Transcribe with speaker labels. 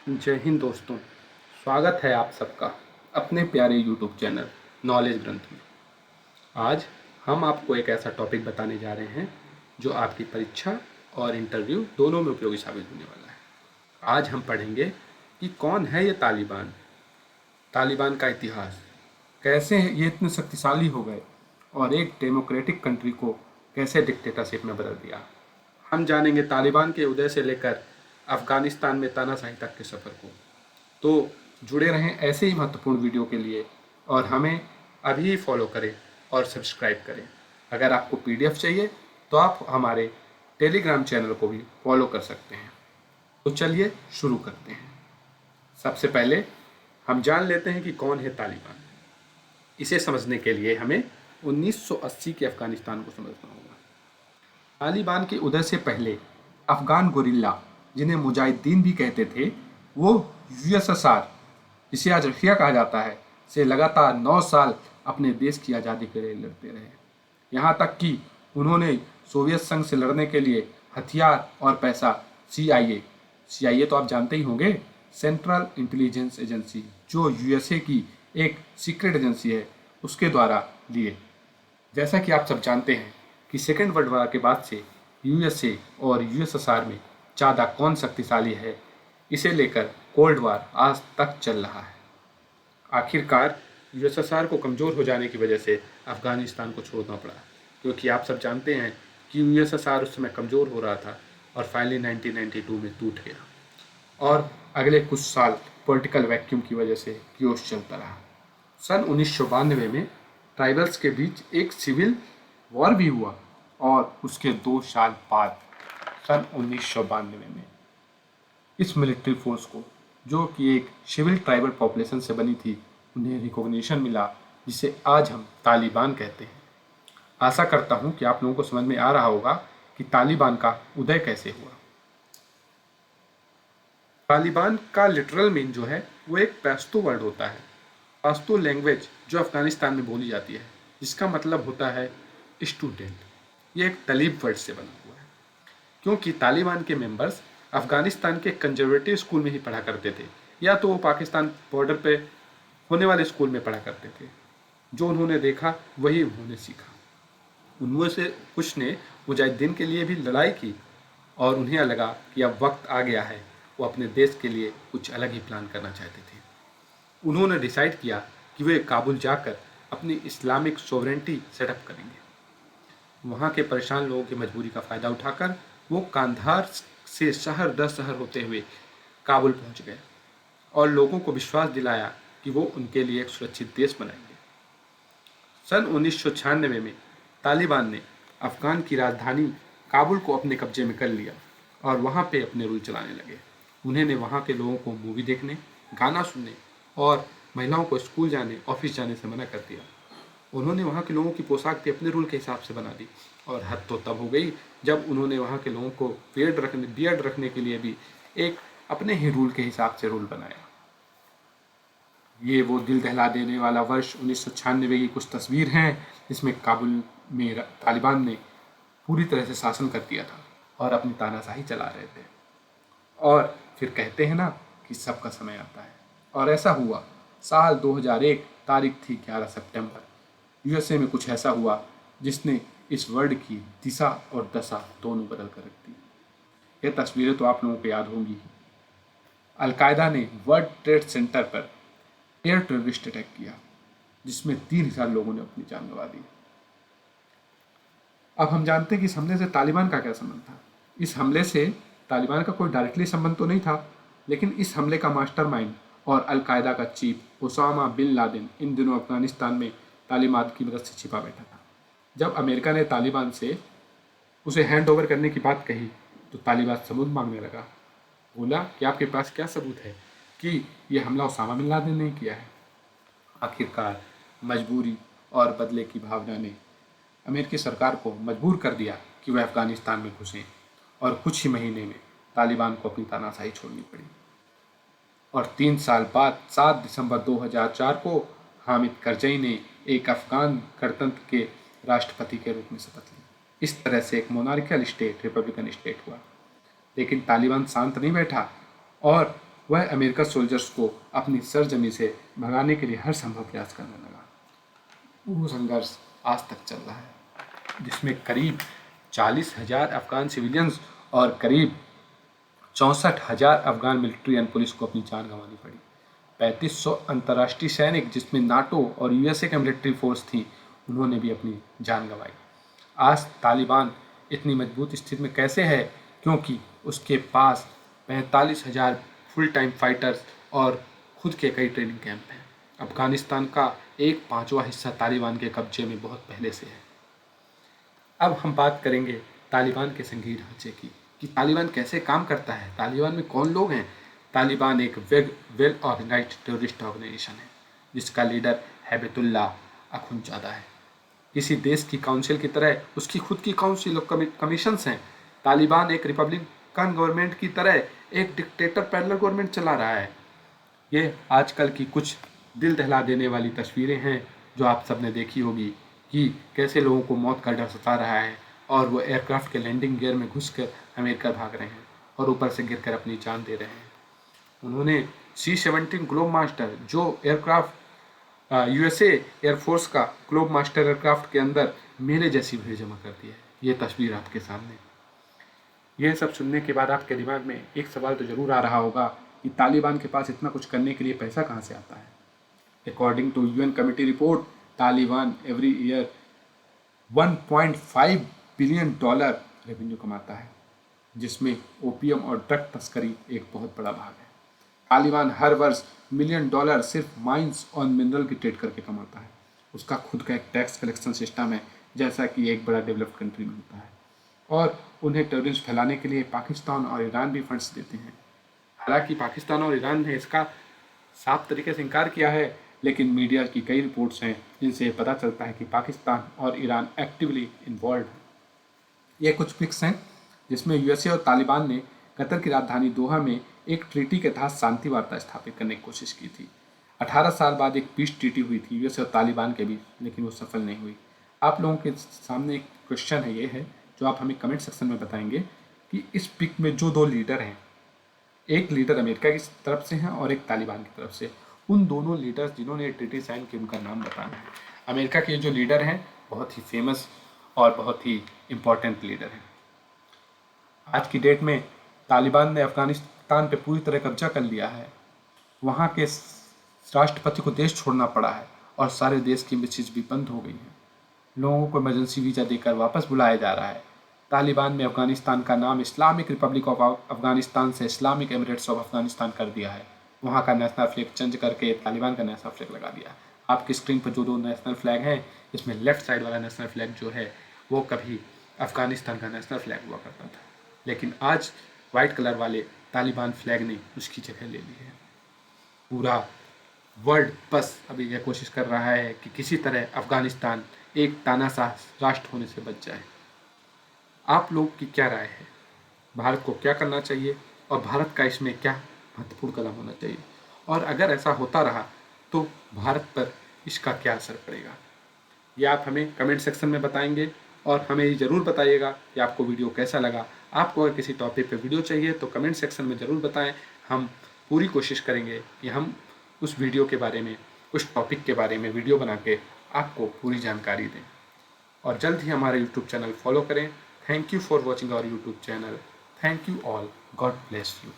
Speaker 1: जय हिंद दोस्तों। स्वागत है आप सबका अपने प्यारे यूट्यूब चैनल नॉलेज ग्रंथ में। आज हम आपको एक ऐसा टॉपिक बताने जा रहे हैं जो आपकी परीक्षा और इंटरव्यू दोनों में उपयोगी साबित होने वाला है। आज हम पढ़ेंगे कि कौन है ये तालिबान, तालिबान का इतिहास, कैसे ये इतने शक्तिशाली हो गए और एक डेमोक्रेटिक कंट्री को कैसे डिक्टेटरशिप में बदल दिया। हम जानेंगे तालिबान के उदय से लेकर अफगानिस्तान में तानाशाही तक के सफ़र को। तो जुड़े रहें ऐसे ही महत्वपूर्ण वीडियो के लिए और हमें अभी ही फॉलो करें और सब्सक्राइब करें। अगर आपको पीडीएफ चाहिए तो आप हमारे टेलीग्राम चैनल को भी फॉलो कर सकते हैं। तो चलिए शुरू करते हैं। सबसे पहले हम जान लेते हैं कि कौन है तालिबान। इसे समझने के लिए हमें 1980 के अफगानिस्तान को समझना होगा। तालिबान के उदय से पहले अफगान गोरिल्ला, जिन्हें मुजाहिदीन भी कहते थे, वो यूएसएसआर, जिसे आज रशिया कहा जाता है, से लगातार 9 साल अपने देश की आज़ादी के लिए लड़ते रहे। यहाँ तक कि उन्होंने सोवियत संघ से लड़ने के लिए हथियार और पैसा CIA तो आप जानते ही होंगे, सेंट्रल इंटेलिजेंस एजेंसी, जो यूएसए की एक सीक्रेट एजेंसी है, उसके द्वारा लिए। जैसा कि आप सब जानते हैं कि सेकेंड वर्ल्ड वॉर के बाद से यूएसए और यूएसएसआर में ज़्यादा कौन शक्तिशाली है, इसे लेकर कोल्ड वॉर आज तक चल रहा है। आखिरकार यूएसएसआर को कमज़ोर हो जाने की वजह से अफगानिस्तान को छोड़ना पड़ा, क्योंकि आप सब जानते हैं कि यूएसएसआर उस समय कमज़ोर हो रहा था और फाइनली 1992 में टूट गया और अगले कुछ साल पॉलिटिकल वैक्यूम की वजह से क्योस चलता रहा। सन 1992 में ट्राइबल्स के बीच एक सिविल वॉर भी हुआ और उसके 2 साल बाद सन 1992 में इस मिलिट्री फोर्स को, जो कि एक सिविल ट्राइबल पॉपुलेशन से बनी थी, उन्हें रिकॉग्निशन मिला, जिसे आज हम तालिबान कहते हैं। आशा करता हूं कि आप लोगों को समझ में आ रहा होगा कि तालिबान का उदय कैसे हुआ। तालिबान का लिटरल मीन जो है वो एक पश्तो वर्ड होता है। पश्तो लैंग्वेज जो अफगानिस्तान में बोली जाती है, जिसका मतलब होता है स्टूडेंट। ये एक तलीब वर्ड से बना हुआ है, क्योंकि तालिबान के मेंबर्स अफगानिस्तान के कंजर्वेटिव स्कूल में ही पढ़ा करते थे, या तो वो पाकिस्तान बॉर्डर पे होने वाले स्कूल में पढ़ा करते थे। जो उन्होंने देखा वही उन्होंने सीखा। उनमें से कुछ ने मुजाहिदीन के लिए भी लड़ाई की और उन्हें लगा कि अब वक्त आ गया है, वो अपने देश के लिए कुछ अलग ही प्लान करना चाहते थे। उन्होंने डिसाइड किया कि वे काबुल जाकर अपनी इस्लामिक सोवरेंटी सेटअप करेंगे। वहाँ के परेशान लोगों की मजबूरी का फ़ायदा उठाकर वो कांधार से शहर दर शहर होते हुए काबुल पहुँच गए और लोगों को विश्वास दिलाया कि वो उनके लिए एक सुरक्षित देश बनाएंगे। सन 1996 में तालिबान ने अफ़गान की राजधानी काबुल को अपने कब्जे में कर लिया और वहाँ पे अपने रूल चलाने लगे। उन्होंने वहाँ के लोगों को मूवी देखने, गाना सुनने और महिलाओं को स्कूल जाने, ऑफिस जाने से मना कर दिया। उन्होंने वहाँ के लोगों की पोशाक भी अपने रूल के हिसाब से बना दी और हद तो तब हो गई जब उन्होंने वहाँ के लोगों को बियर्ड रखने के लिए भी एक अपने ही रूल के हिसाब से रूल बनाया। ये वो दिल दहला देने वाला वर्ष 1996 की कुछ तस्वीर हैं, जिसमें काबुल में तालिबान ने पूरी तरह से शासन कर दिया था और अपनी तानाशाही चला रहे थे। और फिर कहते हैं ना कि सबका समय आता है, और ऐसा हुआ। साल 2001, तारीख थी 11 सितंबर। यूएसए में कुछ ऐसा हुआ जिसने इस वर्ल्ड की दिशा और दशा दोनों बदल कर रख दी। ये तस्वीरें तो आप लोगों को याद होंगी। अलकायदा ने वर्ल्ड ट्रेड सेंटर पर एयर टेररिस्ट अटैक किया, जिसमें 3,000 लोगों ने अपनी जान गंवा दी। अब हम जानते हैं कि इस हमले से तालिबान का क्या संबंध था। इस हमले से तालिबान का कोई डायरेक्टली संबंध तो नहीं था, लेकिन इस हमले का मास्टरमाइंड और अलकायदा का चीफ ओसामा बिन लादेन इन दिनों अफगानिस्तान में तालिबान की मदद से छिपा बैठा था। जब अमेरिका ने तालिबान से उसे हैंड ओवर करने की बात कही तो तालिबान सबूत मांगने लगा। बोला कि आपके पास क्या सबूत है कि यह हमला ओसामा बिन लादेन ने किया है। आखिरकार मजबूरी और बदले की भावना ने अमेरिकी सरकार को मजबूर कर दिया कि वह अफगानिस्तान में घुसें और कुछ ही महीने में तालिबान को अपनी तानाशाही छोड़नी पड़ी। और 3 साल बाद 7 दिसंबर 2004 को हामिद करजई ने एक अफगान गणतंत्र के राष्ट्रपति के रूप में शपथ ली। इस तरह से एक मोनार्कियल स्टेट, रिपब्लिकन स्टेट हुआ। लेकिन तालिबान शांत नहीं बैठा और वह अमेरिकन सोल्जर्स को अपनी सरजमी से भगाने के लिए हर संभव प्रयास करने लगा। वो संघर्ष आज तक चल रहा है, जिसमें करीब 40,000 अफगान सिविलियंस और करीब 64,000 अफगान मिलिट्री एंड पुलिस को अपनी जान गंवानी पड़ी। 3500 अंतर्राष्ट्रीय सैनिक, जिसमें नाटो और यूएसए के मिलिट्री फोर्स थी, उन्होंने भी अपनी जान गंवाई। आज तालिबान इतनी मजबूत स्थिति में कैसे है? क्योंकि उसके पास 45,000 फुल टाइम फाइटर्स और खुद के कई ट्रेनिंग कैंप हैं। अफगानिस्तान का 1/5वां हिस्सा तालिबान के कब्जे में बहुत पहले से है। अब हम बात करेंगे तालिबान के संघीय ढांचे की, कि तालिबान कैसे काम करता है, तालिबान में कौन लोग हैं। तालिबान एक वेल ऑर्गेनाइज्ड टेररिस्ट ऑर्गेनाइजेशन है, जिसका लीडर हैबतुल्लाह अखुंदजादा है। किसी देश की काउंसिल की तरह उसकी खुद की काउंसिल और कमीशंस हैं। तालिबान एक रिपब्लिकन गवर्नमेंट की तरह एक डिक्टेटर पैरेलल गवर्नमेंट चला रहा है। ये आजकल की कुछ दिल दहला देने वाली तस्वीरें हैं जो आप सबने देखी होगी, कि कैसे लोगों को मौत का डर सता रहा है और वो एयरक्राफ्ट के लैंडिंग गियर में घुसकर अमेरिका भाग रहे हैं और ऊपर से गिरकर अपनी जान दे रहे हैं। उन्होंने C-17 ग्लोब मास्टर, जो एयरक्राफ्ट यूएसए एयरफोर्स का ग्लोब मास्टर एयरक्राफ्ट के अंदर मेले जैसी भीड़ जमा कर दी है। ये तस्वीर आपके सामने। यह सब सुनने के बाद आपके दिमाग में एक सवाल तो जरूर आ रहा होगा कि तालिबान के पास इतना कुछ करने के लिए पैसा कहाँ से आता है। According to UN committee report, Taliban every year $1.5 billion revenue कमाता है, जिसमें ओपियम और ड्रग तस्करी एक बहुत बड़ा भाग है। तालिबान हर वर्ष $1 मिलियन सिर्फ माइंस और मिनरल की ट्रेड करके कमाता है। उसका खुद का एक टैक्स कलेक्शन सिस्टम है, जैसा कि एक बड़ा डेवलप्ड कंट्री में होता है, और उन्हें टेररिज्म फैलाने के लिए पाकिस्तान और ईरान भी फंड्स देते हैं। हालांकि पाकिस्तान और ईरान ने इसका साफ तरीके से इनकार किया है, लेकिन मीडिया की कई रिपोर्ट्स हैं जिनसे पता चलता है कि पाकिस्तान और ईरान एक्टिवली इन्वॉल्व हैं। ये कुछ पिक्स हैं जिसमें यूएसए और तालिबान ने कतर की राजधानी दोहा में एक ट्रीटी के तहत शांति वार्ता स्थापित करने की कोशिश की थी। 18 साल बाद एक पीस ट्रीटी हुई थी यूएसए और तालिबान के बीच, लेकिन वो सफल नहीं हुई। आप लोगों के सामने एक क्वेश्चन है, ये है जो आप हमें कमेंट सेक्शन में बताएंगे कि इस पिक में जो दो लीडर हैं, एक लीडर अमेरिका की तरफ से हैं और एक तालिबान की तरफ से, उन दोनों लीडर्स जिन्होंने ट्रीटी साइन की उनका नाम बताना है। अमेरिका के जो लीडर हैं बहुत ही फेमस और बहुत ही इम्पोर्टेंट लीडर हैं। आज की डेट में तालिबान ने अफगानिस्तान पे पूरी तरह कब्जा कर लिया है। वहाँ के राष्ट्रपति को देश छोड़ना पड़ा है और सारे देश की एम्बेसीज भी बंद हो गई हैं। लोगों को इमरजेंसी वीज़ा देकर वापस बुलाया जा रहा है। तालिबान ने अफगानिस्तान का नाम इस्लामिक रिपब्लिक ऑफ अफगानिस्तान से इस्लामिक एमिरेट्स ऑफ अफगानिस्तान कर दिया है। वहाँ का नेशनल फ्लैग चेंज करके तालिबान का नेशनल फ्लैग लगा दिया। आपकी स्क्रीन पर जो दो नेशनल फ्लैग हैं, इसमें लेफ्ट साइड वाला नेशनल फ्लैग जो है वो कभी अफगानिस्तान का नेशनल फ्लैग हुआ करता था, लेकिन आज वाइट कलर वाले तालिबान फ्लैग ने उसकी जगह ले ली है। पूरा वर्ल्ड बस अभी यह कोशिश कर रहा है कि किसी तरह अफगानिस्तान एक तानाशाह राष्ट्र होने से बच जाए। आप लोग की क्या राय है? भारत को क्या करना चाहिए और भारत का इसमें क्या महत्वपूर्ण कदम होना चाहिए, और अगर ऐसा होता रहा तो भारत पर इसका क्या असर पड़ेगा? ये आप हमें कमेंट सेक्शन में बताएंगे और हमें ये ज़रूर बताइएगा कि आपको वीडियो कैसा लगा। आपको अगर किसी टॉपिक पे वीडियो चाहिए तो कमेंट सेक्शन में ज़रूर बताएं। हम पूरी कोशिश करेंगे कि हम उस वीडियो के बारे में, उस टॉपिक के बारे में वीडियो बना के आपको पूरी जानकारी दें। और जल्द ही हमारा यूट्यूब चैनल फॉलो करें। Thank you for watching our YouTube channel. Thank you all. God bless you.